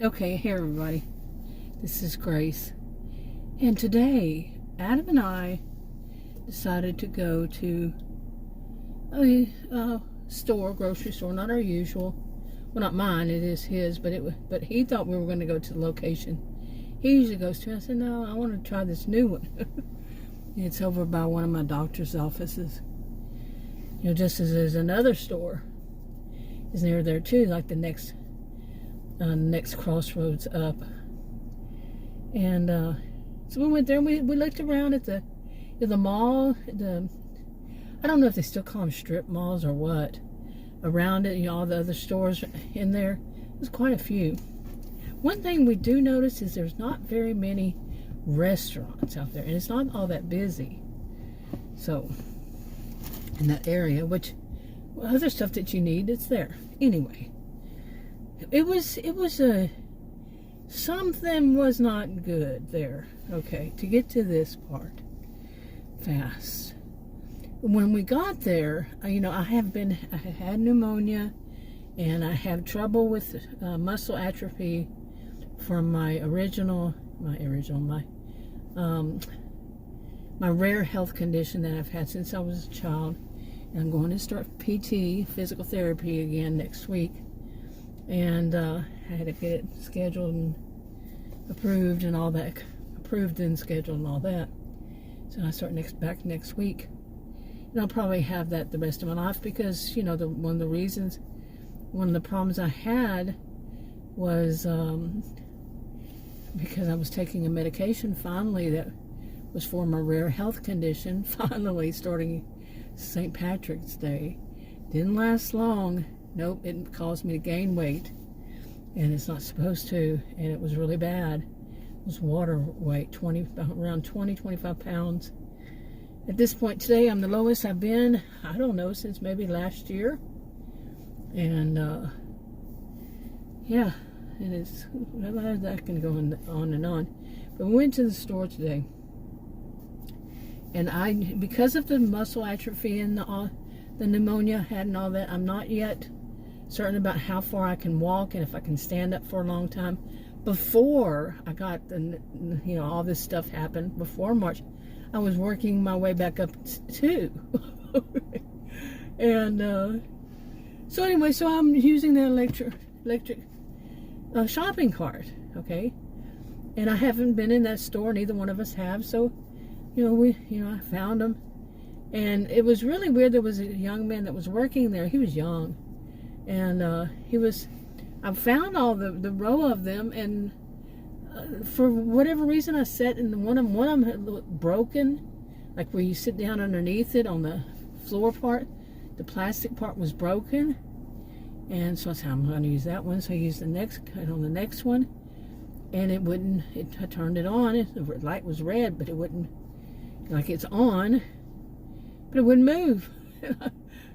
Okay, hey everybody, this is Grace, and today Adam and I decided to go to a grocery store, not our usual. Well, not mine, it is his, but he thought we were going to go to the location he usually goes to. I said, no, I want to try this new one. It's over by one of my doctor's offices. Just as there's another store is near there too, like the next crossroads up. And so we went there and we looked around at the mall. I don't know if they still call them strip malls or what. Around it, all the other stores in there. There's quite a few. One thing we do notice is there's not very many restaurants out there, and it's not all that busy. So in that area, which other stuff that you need, it's there. Anyway, it was something was not good there. Okay, to get to this part fast. When we got there, I had pneumonia, and I have trouble with muscle atrophy from my rare health condition that I've had since I was a child. And I'm going to start PT, physical therapy, again next week. And I had to get it scheduled and approved and all that. Approved and scheduled and all that. So I start back next week. And I'll probably have that the rest of my life because, one of the problems I had was because I was taking a medication finally that was for my rare health condition, finally starting St. Patrick's Day. Didn't last long. Nope, it caused me to gain weight, and it's not supposed to, and it was really bad. It was water weight, around 25 pounds. At this point today, I'm the lowest I've been, I don't know, since maybe last year. And yeah, and it's that can go on and on. But we went to the store today, and because of the muscle atrophy and the pneumonia I had and all that, I'm not yet certain about how far I can walk and if I can stand up for a long time. Before I got all this stuff happened, before March, I was working my way back up too. And so anyway, so I'm using the electric shopping cart, okay? And I haven't been in that store, neither one of us have, so I found them. And it was really weird. There was a young man that was working there. He was young. And I found all the row of them, and for whatever reason I sat in one of them had broken, like where you sit down underneath it on the floor part. The plastic part was broken, and so I said, I'm going to use that one. So I used on the next one, and it wouldn't. I turned it on. The light was red, but it wouldn't. Like it's on, but it wouldn't move.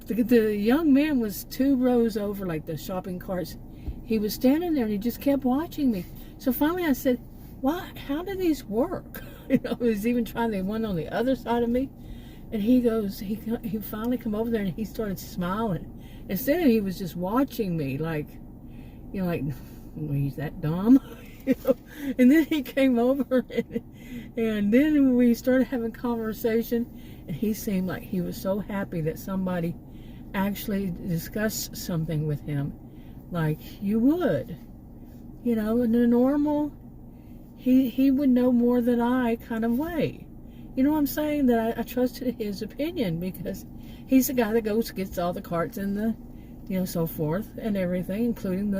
The young man was 2 rows over, like the shopping carts. He was standing there and he just kept watching me. So finally I said, "Why? How do these work?" He was even trying the one on the other side of me. And he finally come over there and he started smiling. Instead of he was just watching me like, he's that dumb. And then he came over and then we started having conversation, and he seemed like he was so happy that somebody actually discussed something with him like you would. In a normal, he would know more than I kind of way. You know what I'm saying? That I trusted his opinion because he's the guy that gets all the carts and the, so forth and everything, including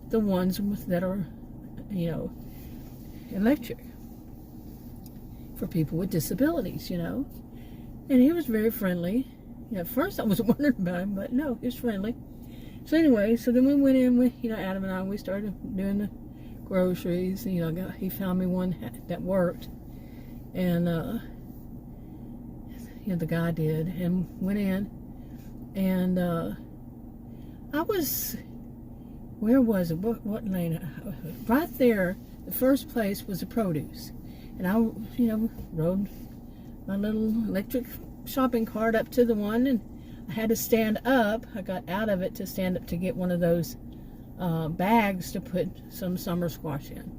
the ones that are, electric for people with disabilities, And he was very friendly. At first I was wondering about him, but no, he was friendly. So anyway, so then we went in, Adam and I, we started doing the groceries. He found me one that worked. And, the guy did, and went in, and, where was it? What lane? Right there, the first place was the produce. And I, rode my little electric shopping cart up to the one, and I had to stand up. I got out of it to stand up to get one of those bags to put some summer squash in.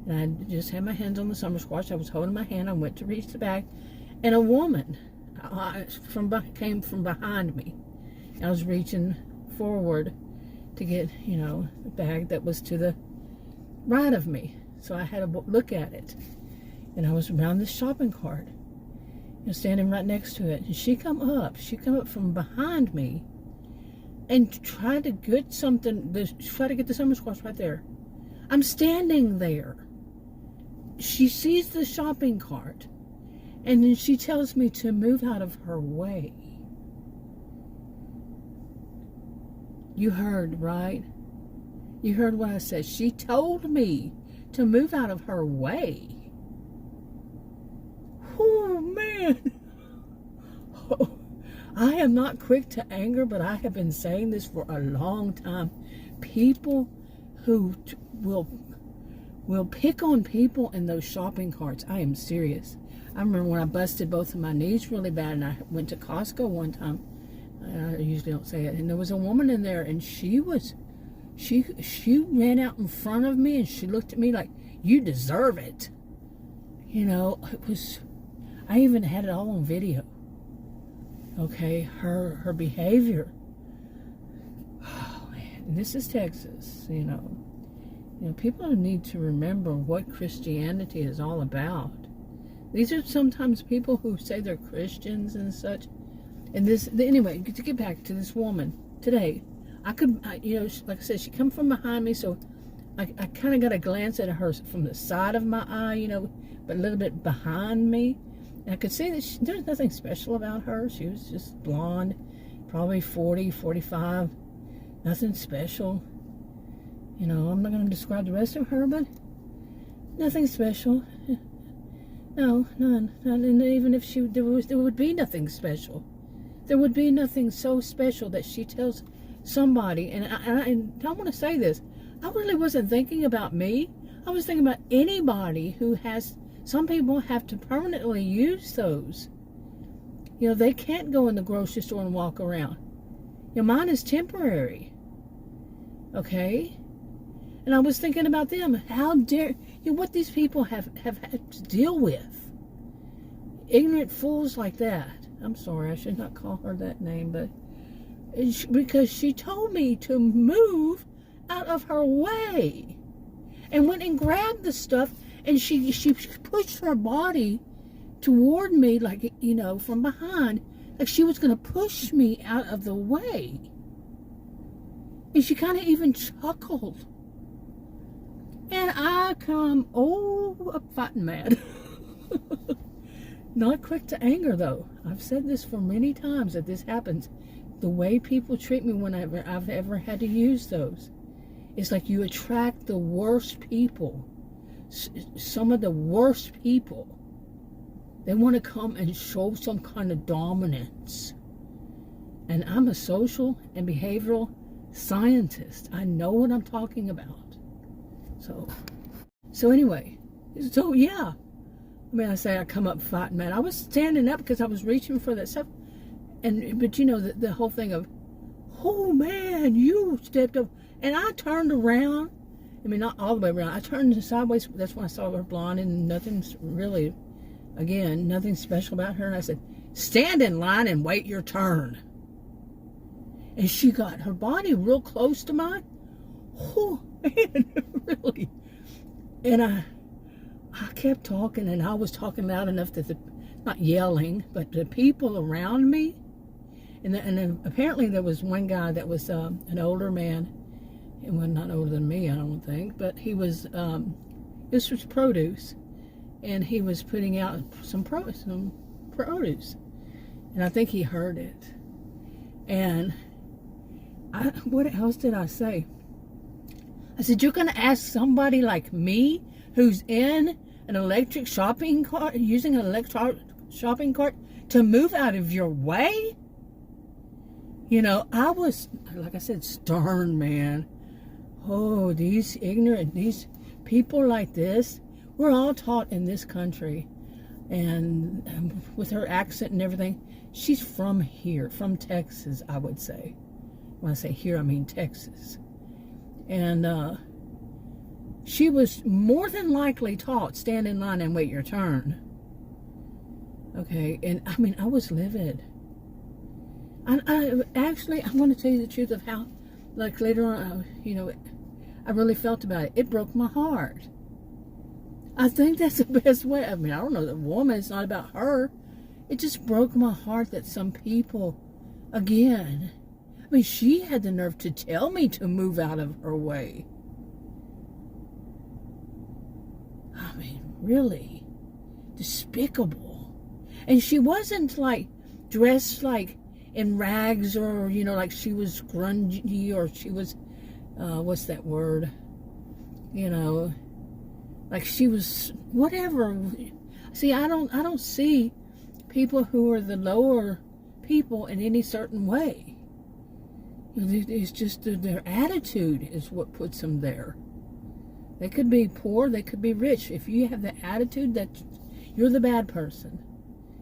And I just had my hands on the summer squash. I was holding my hand. I went to reach the bag, and a woman came from behind me. I was reaching forward to get, the bag that was to the right of me. So I had to look at it. And I was around this shopping cart, standing right next to it. And she come up from behind me and tried to get try to get the summer squash right there. I'm standing there. She sees the shopping cart, and then she tells me to move out of her way. You heard, right? You heard what I said. She told me to move out of her way. Oh, man. Oh, I am not quick to anger, but I have been saying this for a long time. People who will pick on people in those shopping carts. I am serious. I remember when I busted both of my knees really bad, and I went to Costco one time. I usually don't say it. And there was a woman in there, and she ran out in front of me, and she looked at me like, you deserve it. It was, I even had it all on video. Okay, her behavior. Oh, man. And this is Texas, people need to remember what Christianity is all about. These are sometimes people who say they're Christians and such. And anyway, to get back to this woman today, like I said, she come from behind me, so I kind of got a glance at her from the side of my eye, but a little bit behind me. And I could see that there's nothing special about her. She was just blonde, probably 40, 45, nothing special. I'm not going to describe the rest of her, but nothing special. No, none. And even if there would be nothing special. There would be nothing so special that she tells somebody, and I want to say this, I really wasn't thinking about me. I was thinking about anybody who has, some people have to permanently use those. They can't go in the grocery store and walk around. Mine is temporary. Okay? And I was thinking about them. How dare, what these people have had to deal with. Ignorant fools like that. I'm sorry, I should not call her that name, but because she told me to move out of her way, and went and grabbed the stuff, and she pushed her body toward me, like, from behind, like she was going to push me out of the way. And she kind of even chuckled. And I come, I'm fighting mad. Not quick to anger, though. I've said this for many times that this happens. The way people treat me whenever I've ever had to use those. It's like you attract the worst people. Some of the worst people. They want to come and show some kind of dominance. And I'm a social and behavioral scientist. I know what I'm talking about. So anyway. So yeah. I say I come up fighting, man. I was standing up because I was reaching for that stuff. But the whole thing of, oh man, you stepped up. And I turned around. Not all the way around. I turned sideways. That's when I saw her blonde, and nothing's really, again, nothing special about her. And I said, stand in line and wait your turn. And she got her body real close to mine. Oh man, really. And I kept talking, and I was talking loud enough that not yelling, but the people around me, and then apparently there was one guy that was an older man, and well, not older than me, I don't think, but he was, this was produce, and he was putting out some produce, and I think he heard it, and what else did I say? I said, you're going to ask somebody like me who's in an electric shopping cart, using an electric shopping cart, to move out of your way? I was, like I said, stern, man. Oh, these people like this, we're all taught in this country, and with her accent and everything, she's from here, from Texas, I would say. When I say here, I mean Texas. And she was more than likely taught, stand in line and wait your turn. Okay, and I mean, I was livid. I actually, I'm going to tell you the truth of how, like later on, I really felt about it. It broke my heart. I think that's the best way. I mean, I don't know, the woman, it's not about her. It just broke my heart that some people, again, I mean, she had the nerve to tell me to move out of her way. I mean, really despicable. And she wasn't like dressed like in rags, or, like she was grungy, or she was, what's that word? Like she was whatever. See, I don't see people who are the lower people in any certain way. It's just their attitude is what puts them there. They could be poor, they could be rich. If you have the attitude, that you're the bad person.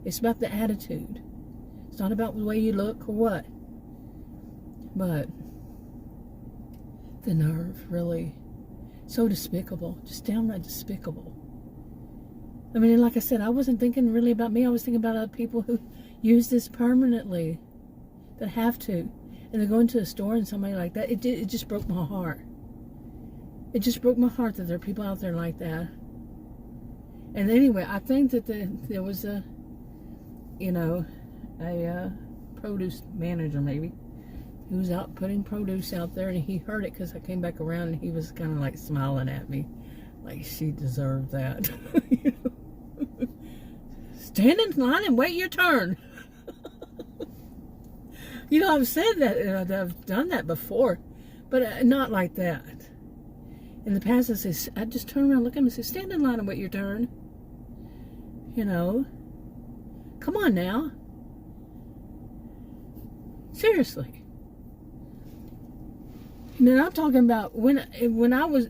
It's about the attitude. It's not about the way you look or what. But the nerve, really. So despicable. Just downright despicable. I mean, like I said, I wasn't thinking really about me. I was thinking about other people who use this permanently, that have to. And they go into a store and somebody like that. It just broke my heart. It just broke my heart that there are people out there like that. And anyway, I think that there was a produce manager, maybe. He was out putting produce out there, and he heard it because I came back around, and he was kind of like smiling at me, like she deserved that. Stand in line and wait your turn. I've said that, I've done that before, but not like that. In the past, I just turn around, look at him, and say, stand in line and wait your turn. Come on now. Seriously. And then I'm talking about when I was,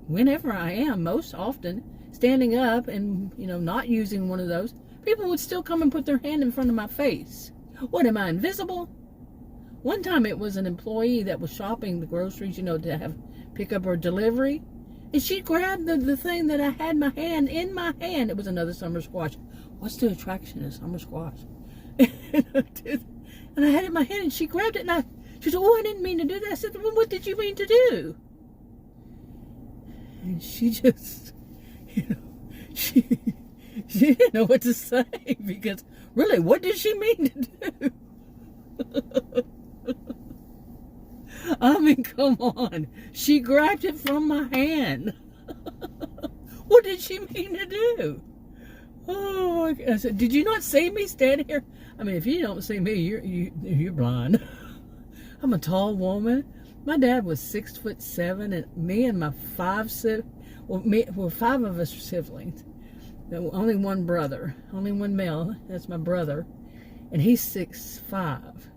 whenever I am, most often, standing up and, not using one of those, people would still come and put their hand in front of my face. What, am I invisible? One time it was an employee that was shopping the groceries, to have pickup or delivery. And she grabbed the thing that I had in my hand. It was another summer squash. What's the attraction of summer squash? And I had it in my hand, and she grabbed it, and she said, oh, I didn't mean to do that. I said, well, what did you mean to do? And she just, she didn't know what to say, because really, what did she mean to do? I mean, come on. She grabbed it from my hand. What did she mean to do? Oh, I said, did you not see me standing here? I mean, if you don't see me, you're blind. I'm a tall woman. My dad was 6'7", and me and my five of us siblings. Only one brother, only one male. That's my brother, and he's 6'5",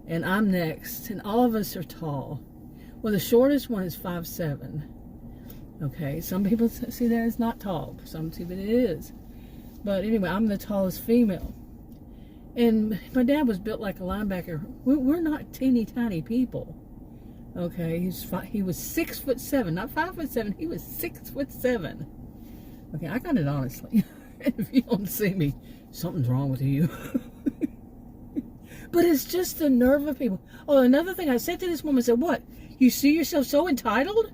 and I'm next. And all of us are tall. Well, the shortest one is 5'7". Okay, some people see that as not tall. Some see that it is. But anyway, I'm the tallest female. And my dad was built like a linebacker. We're not teeny tiny people. Okay, he was 6'7", not 5'7". He was 6'7". Okay, I got it honestly. If you don't see me, something's wrong with you. But it's just the nerve of people. Oh, another thing I said to this woman, I said, what? You see yourself so entitled?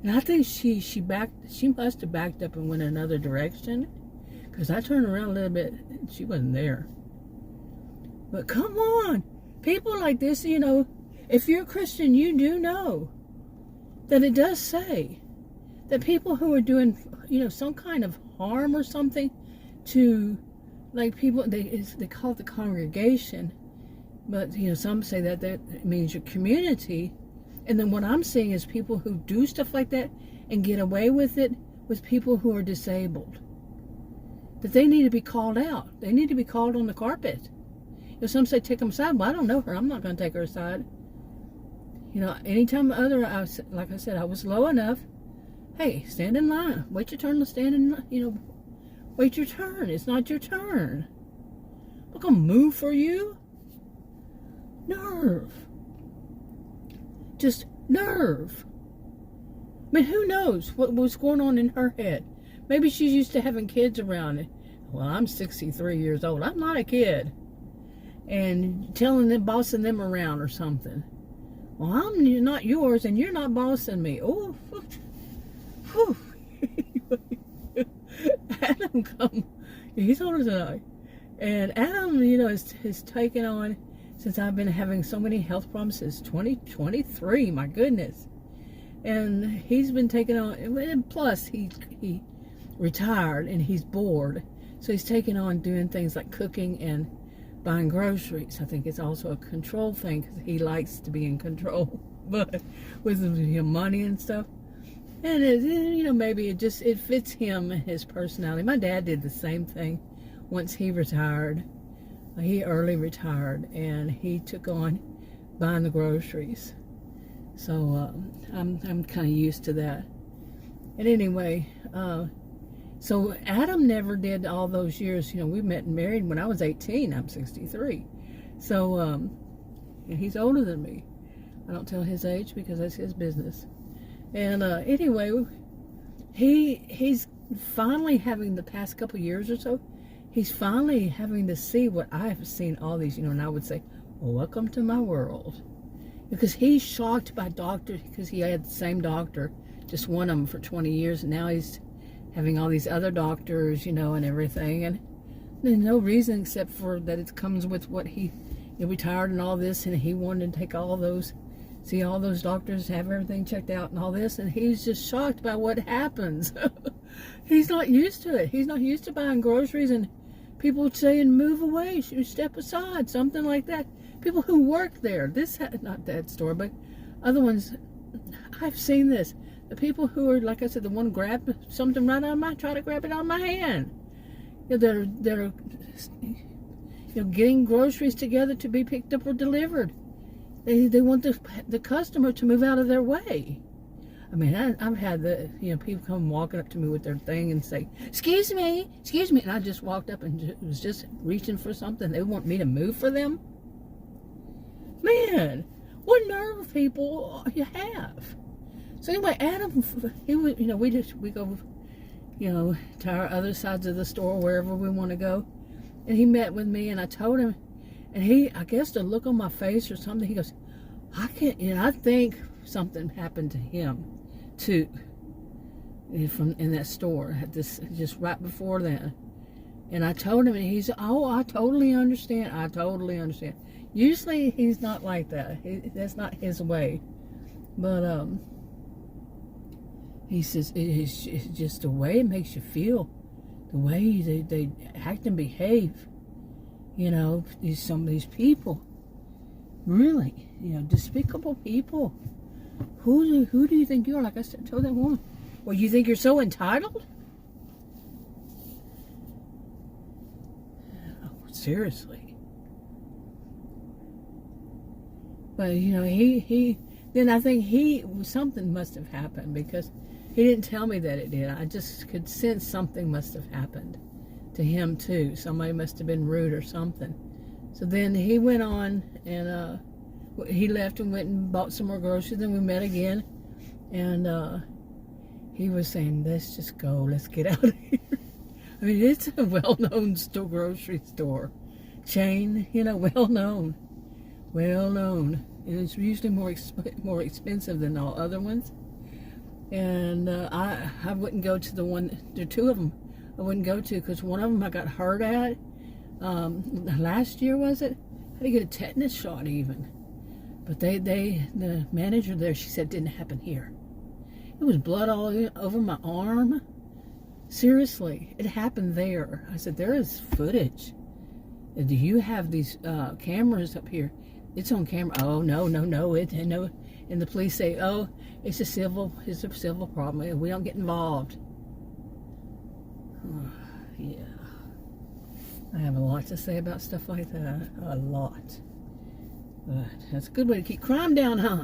And I think she must have backed up and went another direction, because I turned around a little bit and she wasn't there. But come on, people like this, if you're a Christian, you do know that it does say that people who are doing, some kind of harm or something to, like, people, they call it the congregation, but some say that means your community. And then what I'm seeing is people who do stuff like that and get away with it with people who are disabled. That they need to be called out. They need to be called on the carpet. Some say take them aside. Well, I don't know her. I'm not going to take her aside. Anytime like I said, I was low enough. Hey, stand in line. Wait your turn to stand in, wait your turn. It's not your turn. I'm not going to move for you. Nerve. just nerve. I mean, who knows what was going on in her head? Maybe she's used to having kids around. Well, I'm 63 years old. I'm not a kid. And telling them, bossing them around or something. Well, I'm not yours, and you're not bossing me. Oh, whew. Adam come. He's older than I. And Adam, has taken on, since I've been having so many health problems since 2023, my goodness. And he's been taking on, and plus he retired and he's bored. So he's taken on doing things like cooking and buying groceries. I think it's also a control thing because he likes to be in control, but with money and stuff. And maybe it fits him and his personality. My dad did the same thing once he retired. He early retired, and he took on buying the groceries. So I'm kind of used to that. And anyway, so Adam never did all those years. We met and married when I was 18. I'm 63. So and he's older than me. I don't tell his age because that's his business. And anyway, he's finally having, the past couple years or so, he's finally having to see what I have seen all these, and I would say, well, welcome to my world. Because he's shocked by doctors, because he had the same doctor, just one of them for 20 years, and now he's having all these other doctors, and everything, and there's no reason except for that it comes with what he retired and all this, and he wanted to take all those doctors, have everything checked out and all this, and he's just shocked by what happens. He's not used to it. He's not used to buying groceries and people saying, move away, step aside, something like that. People who work there, not that store, but other ones, I've seen this. The people who are, like I said, the one grab something right out of try to grab it out of my hand. They're getting groceries together to be picked up or delivered. They want the customer to move out of their way. I mean, I've had people come walking up to me with their thing and say, excuse me, and I just walked up and was just reaching for something. They want me to move for them. Man, what nerve of people you have. So anyway, Adam, we go, to our other sides of the store, wherever we want to go. And he met with me, and I told him, and I guess the look on my face or something, he goes, I think something happened to him too, in that store, just right before that. And I told him, and he's, oh, I totally understand. Usually he's not like that. That's not his way. But he says it's just the way it makes you feel, the way they act and behave. Some of these people, really, despicable people. Who do you think you are? Like I said, told that woman. Well, you think you're so entitled? Oh, seriously. But then I think something must have happened, because he didn't tell me that it did. I just could sense something must have happened to him too. Somebody must have been rude or something. So then he went on, and he left and went and bought some more groceries. Then we met again, and he was saying, let's just go, let's get out of here. I mean, it's a well-known grocery store chain, well-known, and it's usually more expensive than all other ones. And I wouldn't go to there are two of them I wouldn't go to, because one of them I got hurt at last year, was it? I had to get a tetanus shot even. But the manager there, she said, didn't happen here. It was blood all over my arm. Seriously, it happened there. I said, there is footage. Do you have these cameras up here? It's on camera. Oh, no. And the police say, oh, it's a civil problem. We don't get involved. Yeah. I have a lot to say about stuff like that. A lot. But that's a good way to keep crime down, huh?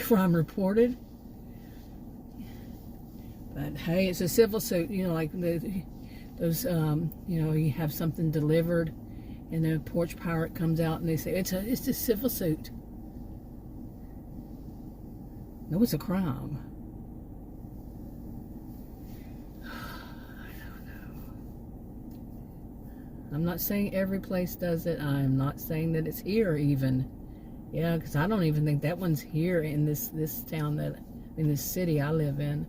Crime reported. But hey, it's a civil suit. Like those, you have something delivered, and the porch pirate comes out and they say, it's a civil suit. No, it's a crime. I don't know. I'm not saying every place does it. I'm not saying that it's here even. Yeah, because I don't even think that one's here in this town in this city I live in.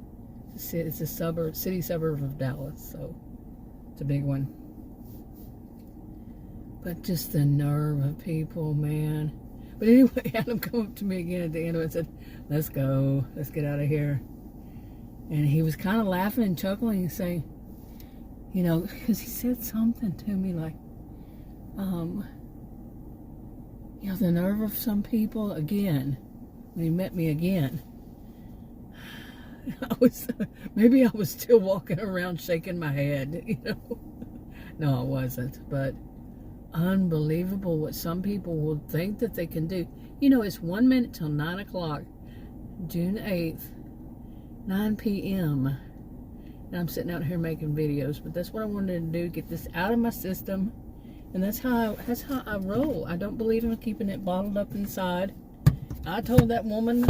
It's a city suburb of Dallas, so it's a big one. But just the nerve of people, man. But anyway, Adam come up to me again at the end of it and said, let's go. Let's get out of here. And he was kind of laughing and chuckling and saying, you know, because he said something to me like, you know, the nerve of some people, again, when he met me again, maybe I was still walking around shaking my head, you know. No, I wasn't, but unbelievable what some people will think that they can do. You know, it's 1 minute till 9 o'clock, June 8th, 9 p.m. And I'm sitting out here making videos, but that's what I wanted to do, get this out of my system. And that's how I roll. I don't believe in keeping it bottled up inside. I told that woman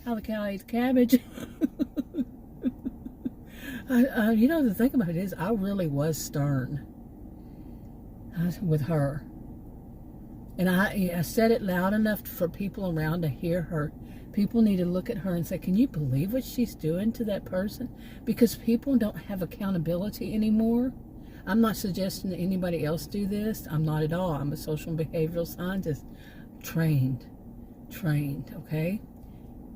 how the cow eats cabbage. You know, the thing about it is, I really was stern with her. And I said it loud enough for people around to hear her. People need to look at her and say, can you believe what she's doing to that person? Because people don't have accountability anymore. I'm not suggesting that anybody else do this. I'm not at all. I'm a social and behavioral scientist. Trained, okay?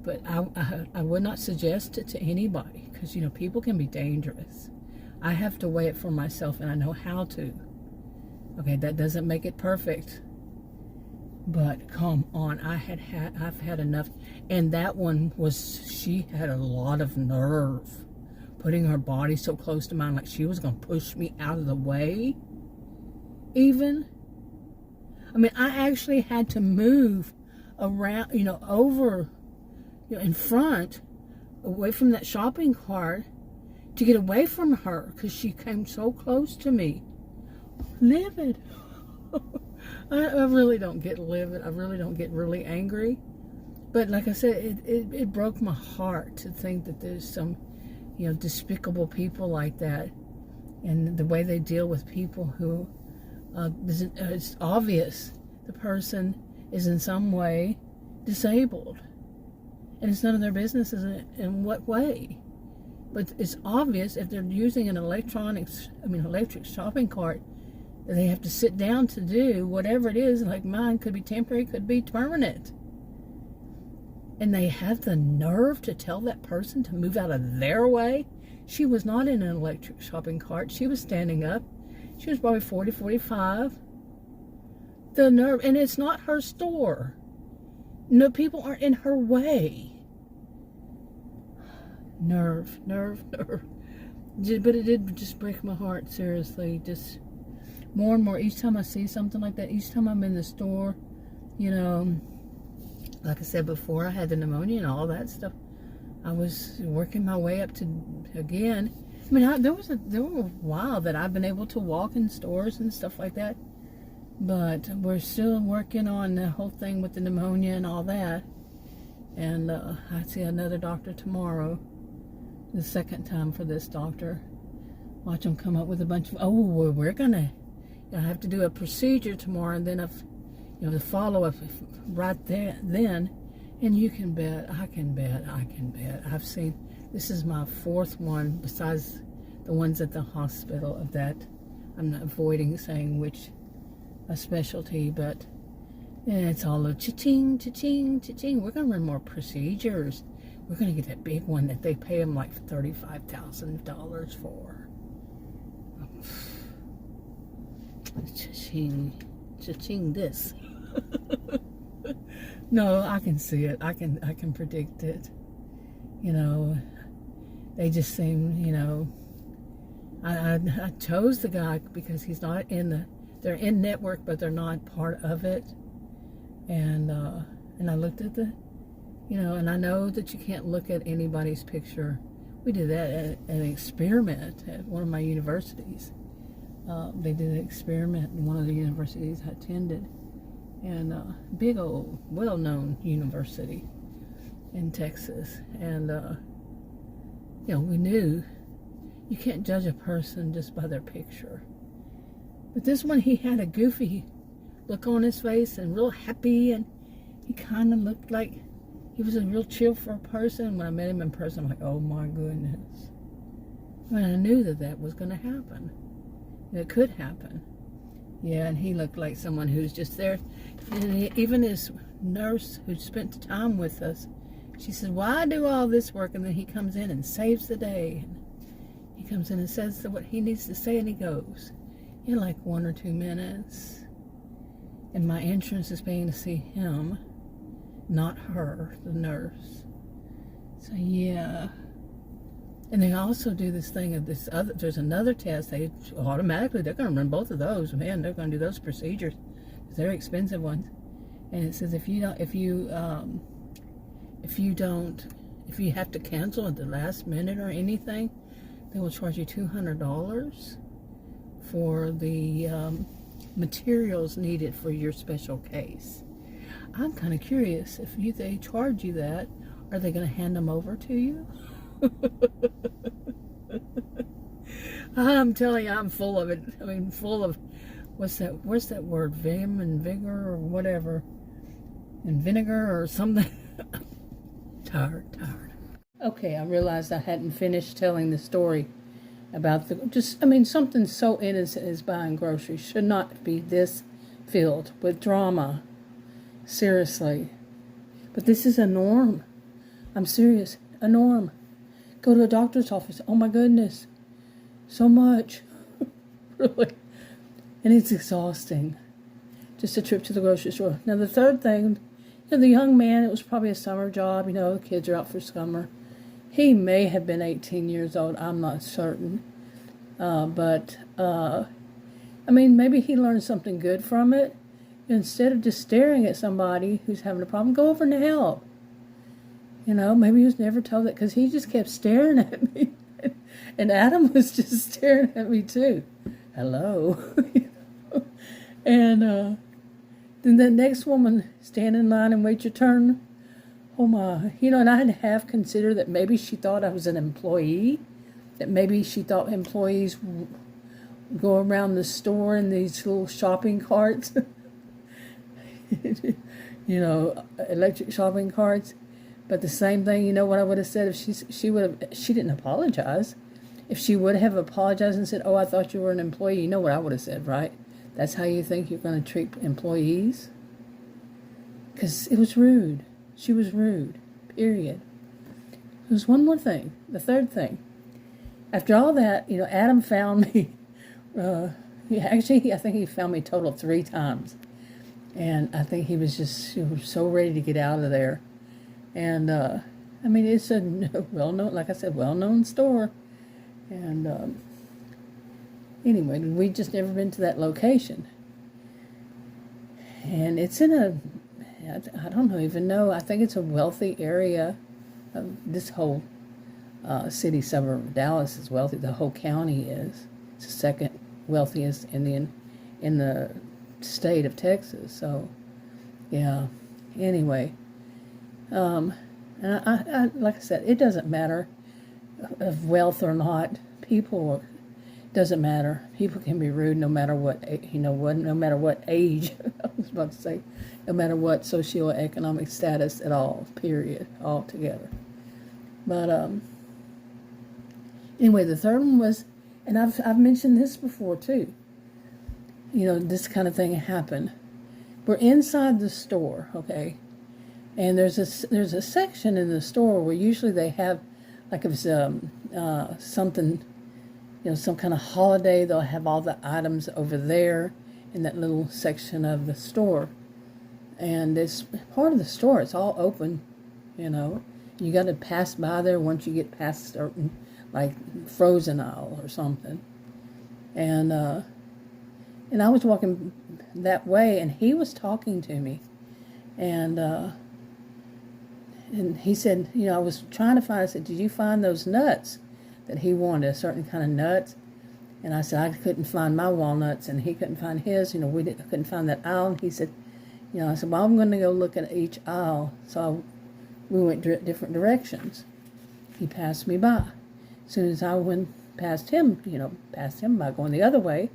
But I would not suggest it to anybody because, you know, people can be dangerous. I have to weigh it for myself, and I know how to. Okay, that doesn't make it perfect. But come on, I've had enough. And that one she had a lot of nerve, putting her body so close to mine, like she was going to push me out of the way, even. I mean, I actually had to move around, you know, over, you know, in front, away from that shopping cart, to get away from her, because she came so close to me. Livid. I really don't get livid. I really don't get really angry. But like I said, it broke my heart to think that there's some, you know, despicable people like that, and the way they deal with people who, it's obvious the person is in some way disabled, and it's none of their business in what way. But it's obvious if they're using an electric shopping cart, that they have to sit down to do whatever it is. Like mine could be temporary, could be permanent. And they have the nerve to tell that person to move out of their way. She was not in an electric shopping cart. She was standing up. She was probably 40, 45. The nerve. And it's not her store. No, people aren't in her way. Nerve. But it did just break my heart, seriously. Just more and more. Each time I see something like that, each time I'm in the store, you know, like I said before, I had the pneumonia and all that stuff. I was working my way up to, again. I mean, there was a while that I've been able to walk in stores and stuff like that. But we're still working on the whole thing with the pneumonia and all that. And I see another doctor tomorrow. The second time for this doctor. Watch him come up with a bunch of, we're gonna, I have to do a procedure tomorrow, and then the follow-up right there then. And you can bet, I can bet. I've seen, this is my fourth one besides the ones at the hospital of that. I'm not avoiding saying which a specialty, but it's all a cha-ching, cha-ching, cha-ching. We're going to run more procedures. We're going to get that big one that they pay them like $35,000 for. Cha-ching, cha-ching this. No, I can see it. I can predict it. You know, they just seem, you know, I chose the guy because he's not they're in network, but they're not part of it. And I looked at you know, and I know that you can't look at anybody's picture. We did that at an experiment at one of my universities. They did an experiment in one of the universities I attended, and big old, well-known university in Texas. And, we knew you can't judge a person just by their picture. But this one, he had a goofy look on his face and real happy, and he kind of looked like he was a real cheerful person. When I met him in person, I'm like, oh my goodness. I mean, I knew that was going to happen. It could happen. Yeah, and he looked like someone who's just there. And even his nurse who spent the time with us, she said, why do all this work? And then he comes in and saves the day. And he comes in and says what he needs to say, and he goes in like 1 or 2 minutes. And my entrance is paying to see him, not her, the nurse. So yeah. And they also do this thing of this other, there's another test, they're going to run both of those. Man, they're going to do those procedures. They're expensive ones. And it says if you have to cancel at the last minute or anything, they will charge you $200 for the materials needed for your special case. I'm kind of curious, if they charge you that, are they going to hand them over to you? I'm telling you, I'm full of it. I mean, full of, what's that word? Vim and vigor or whatever. And vinegar or something. Tired. Okay, I realized I hadn't finished telling the story about something so innocent as buying groceries should not be this filled with drama. Seriously. But this is a norm. I'm serious. A norm. Go to a doctor's office. Oh my goodness. So much. Really. And it's exhausting. Just a trip to the grocery store. Now the third thing, the young man, it was probably a summer job. The kids are out for summer. He may have been 18 years old. I'm not certain. But maybe he learned something good from it. Instead of just staring at somebody who's having a problem, go over and help. Maybe he was never told that, because he just kept staring at me. And Adam was just staring at me too. Hello. And then the next woman, stand in line and wait your turn. Oh my. And I had half considered that maybe she thought I was an employee. That maybe she thought employees go around the store in these little shopping carts. Electric shopping carts. But the same thing, what I would have said if she didn't apologize. If she would have apologized and said, oh, I thought you were an employee, you know what I would have said, right? That's how you think you're going to treat employees? Because it was rude. She was rude, period. There's one more thing, the third thing. After all that, Adam found me. I think he found me total 3 times. And I think he was so ready to get out of there. And, it's a well-known, like I said, well-known store. And, anyway, we just never been to that location. And it's in I don't even know, I think it's a wealthy area. This whole city suburb of Dallas is wealthy. The whole county is. It's the second wealthiest in the state of Texas. So, yeah. Anyway. And I like I said, it doesn't matter of wealth or not. Doesn't matter. People can be rude no matter what, no matter what age, I was about to say, no matter what socioeconomic status at all, period, altogether. But, anyway, the third one was, and I've mentioned this before too, this kind of thing happened. We're inside the store, okay? And there's a section in the store where usually they have, like if it's something, some kind of holiday, they'll have all the items over there in that little section of the store. And it's part of the store. It's all open, You got to pass by there once you get past certain, like, frozen aisle or something. And I was walking that way, and he was talking to me. And he said, I was trying to find, I said, did you find those nuts that he wanted, a certain kind of nuts? And I said, I couldn't find my walnuts, and he couldn't find his. We couldn't find that aisle. And he said, I said, well, I'm going to go look at each aisle. So we went different directions. He passed me by. As soon as I went past him by going the other way,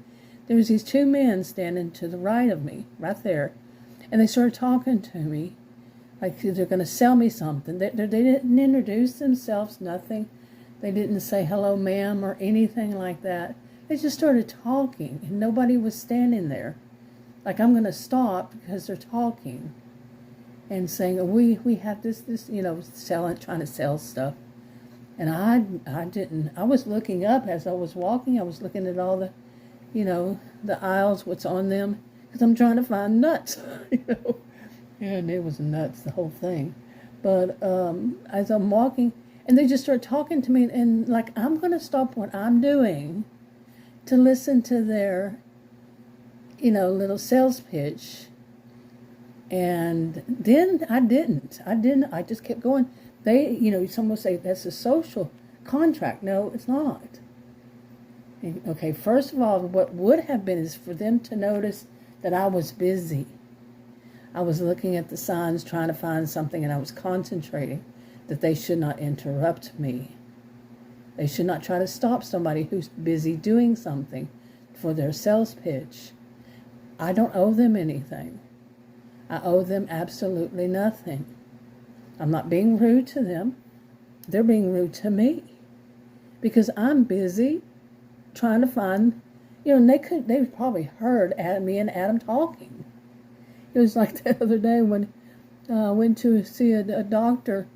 there was these two men standing to the right of me, right there. And they started talking to me like they're going to sell me something. They didn't introduce themselves, nothing. They didn't say hello, ma'am, or anything like that. They just started talking, and nobody was standing there. Like, I'm going to stop because they're talking and saying, we have this, trying to sell stuff. And I didn't. I was looking up as I was walking. I was looking at all the, the aisles, what's on them, because I'm trying to find nuts, And it was nuts, the whole thing. But as I'm walking, and they just start talking to me, and like, I'm going to stop what I'm doing to listen to their, little sales pitch. And then I didn't. I just kept going. Some will say that's a social contract. No, it's not. Okay, first of all, what would have been is for them to notice that I was busy. I was looking at the signs, trying to find something, and I was concentrating, that they should not interrupt me. They should not try to stop somebody who's busy doing something for their sales pitch. I don't owe them anything. I owe them absolutely nothing. I'm not being rude to them. They're being rude to me because I'm busy trying to find, and they probably heard me and Adam talking. It was like the other day when I went to see a doctor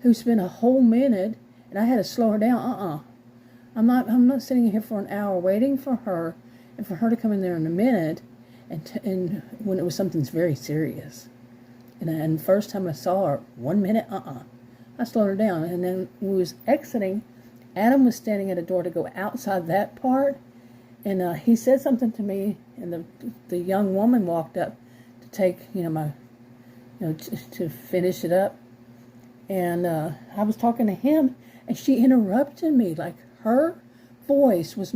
who spent a whole minute, and I had to slow her down. I'm not sitting here for an hour waiting for her and for her to come in there in a minute, and when it was something very serious. And the first time I saw her, 1 minute, I slowed her down. And then when we was exiting, Adam was standing at a door to go outside that part, and he said something to me, and the young woman walked up to take, to finish it up. And I was talking to him, and she interrupted me. Like, her voice was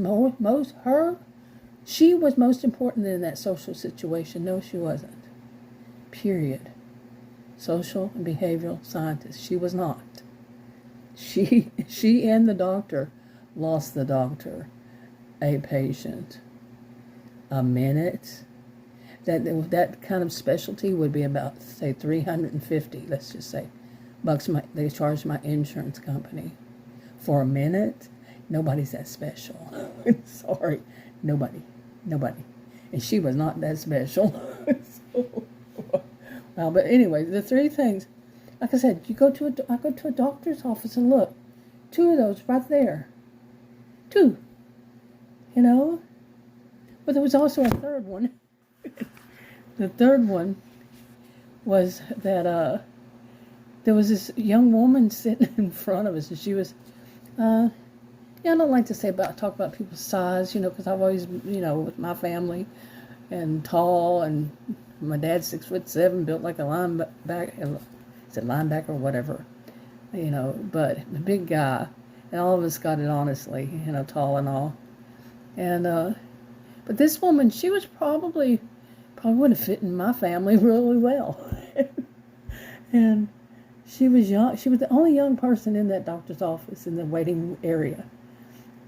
she was most important in that social situation. No, she wasn't. Period. Social and behavioral scientist. She was not. She and the doctor lost the doctor, a patient, a minute. That kind of specialty would be about, say, $350, let's just say, bucks. They charged my insurance company for a minute. Nobody's that special. Sorry, nobody. And she was not that special. Well, but anyway, the three things, like I said, I go to a doctor's office and look, two of those right there, two, But there was also a third one. The third one was that there was this young woman sitting in front of us, and she was, I don't like to talk about people's size, because I've always, with my family, and tall, and my dad's 6'7", built like a linebacker, or whatever, but a big guy, and all of us got it honestly, tall and all, and but this woman, she was probably would have fit in my family really well, and she was young. She was the only young person in that doctor's office in the waiting area,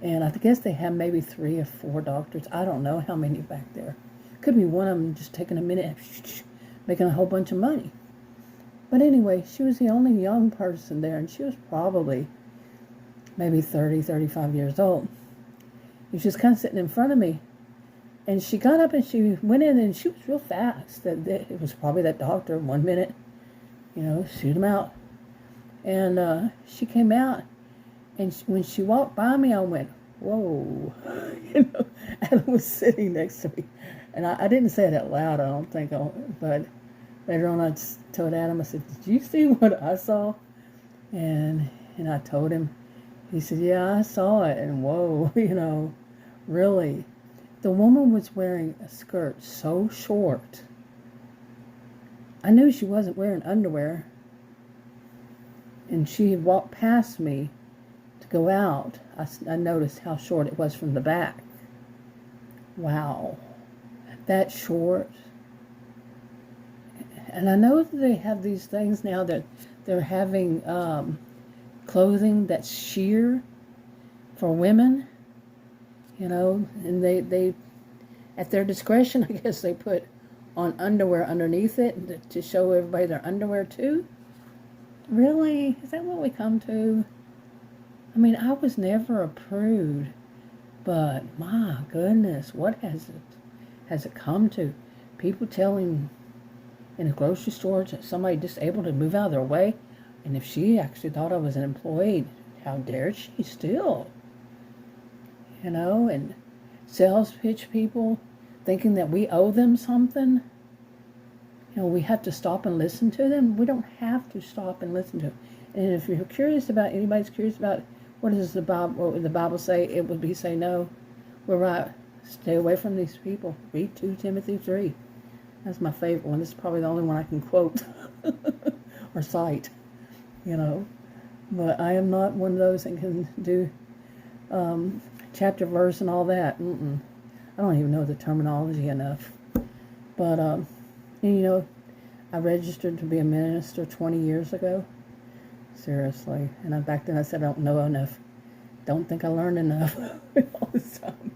and I guess they have maybe 3 or 4 doctors. I don't know how many back there. Could be one of them just taking a minute, making a whole bunch of money. But anyway, she was the only young person there, and she was probably maybe 30, 35 years old. And she was kind of sitting in front of me, and she got up and she went in, and she was real fast. It was probably that doctor, 1 minute, shoot him out. And she came out, and when she walked by me, I went, whoa. Adam was sitting next to me. And I didn't say it out loud, I don't think, but later on I told Adam, I said, did you see what I saw? And I told him. He said, yeah, I saw it, and whoa, really. The woman was wearing a skirt so short. I knew she wasn't wearing underwear. And she had walked past me to go out. I noticed how short it was from the back. Wow. That short. And I know that they have these things now that they're having clothing that's sheer for women, you know, and they at their discretion, I guess they put on underwear underneath it to show everybody their underwear too. Really? Is that what we come to? I mean, I was never a prude, but my goodness, what has it come to? People telling in the grocery store that somebody disabled to move out of their way, and if she actually thought I was an employee, how dare she still? You know, and sales pitch people thinking that we owe them something. You know, we have to stop and listen to them. We don't have to stop and listen to them. And if you're curious about, anybody's curious about what does the Bible, what would the Bible say, it would be say, no, we're right. Stay away from these people. Read 2 Timothy 3. That's my favorite one. This is probably the only one I can quote or cite, you know. But I am not one of those that can do chapter, verse, and all that. I don't even know the terminology enough. But, and, you know, I registered to be a minister 20 years ago. Seriously. And back then I said I don't know enough. Don't think I learned enough all this time.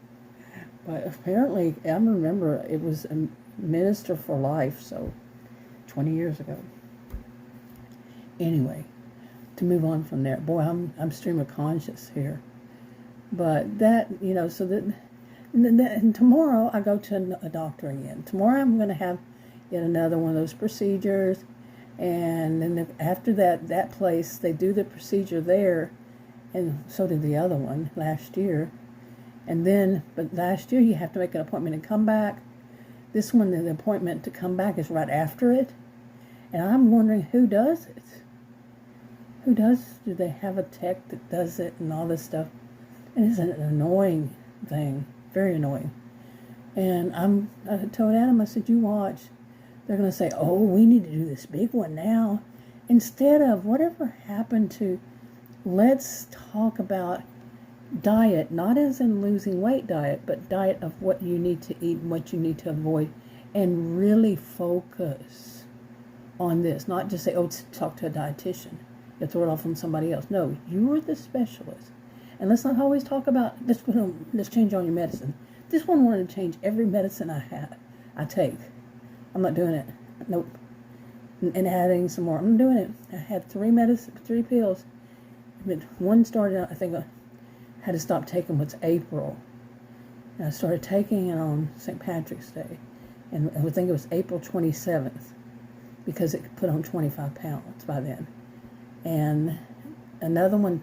But apparently, I remember it was a minister for life, so 20 years ago. Anyway, to move on from there. Boy, I'm stream of conscious here. But that, you know, so that, and tomorrow I go to a doctor again. Tomorrow I'm going to have yet another one of those procedures. And then after that place, they do the procedure there. And so did the other one last year. And then, but last year you have to make an appointment and come back. This one, the appointment to come back is right after it. And I'm wondering who does it. Do they have a tech that does it and all this stuff? And it's an annoying thing, very annoying. And I told Adam, I said, you watch. They're going to say, oh, we need to do this big one now. Instead of whatever happened to, let's talk about diet, not as in losing weight diet, but diet of what you need to eat and what you need to avoid, and really focus on this. Not just say, oh, talk to a dietitian. You throw it off on somebody else. No, you are the specialist. And let's not always talk about, let's change all your medicine. This one wanted to change every medicine I take. I'm not doing it. Nope. And adding some more. I'm doing it. I had 3 pills. But one started out, I think I had to stop taking what's April. And I started taking it on St. Patrick's Day. And I would think it was April 27th because it put on 25 pounds by then. And another one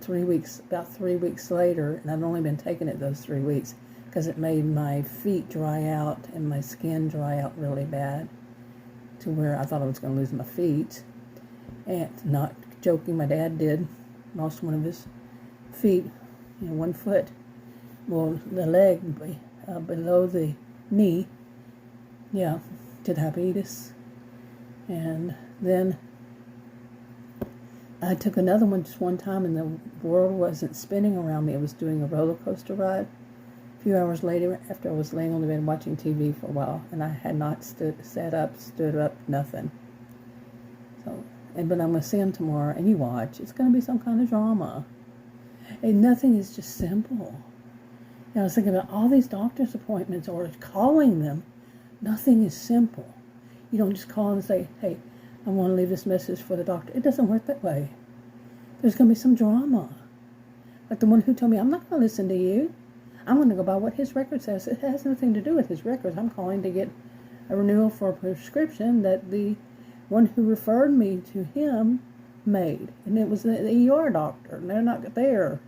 about 3 weeks later, and I've only been taking it those 3 weeks because it made my feet dry out and my skin dry out really bad to where I thought I was going to lose my feet. And not joking, my dad lost one of his feet, 1 foot. Well, the leg below the knee, to diabetes. And then I took another one just one time, and the world wasn't spinning around me. It was doing a roller coaster ride. A few hours later, after I was laying on the bed watching TV for a while, and I had not stood up, nothing. So, but I'm going to see him tomorrow, and you watch. It's going to be some kind of drama. And nothing is just simple. I was thinking about all these doctor's appointments or calling them. Nothing is simple. You don't just call and say, hey, I want to leave this message for the doctor. It doesn't work that way. There's going to be some drama. Like the one who told me, I'm not going to listen to you. I'm going to go by what his record says. It has nothing to do with his records. I'm calling to get a renewal for a prescription that the one who referred me to him made. And it was the ER doctor. And they're not there.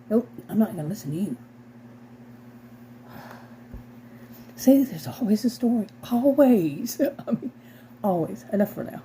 Nope, I'm not going to listen to you. See, there's always a story. Always. Always. Enough for now.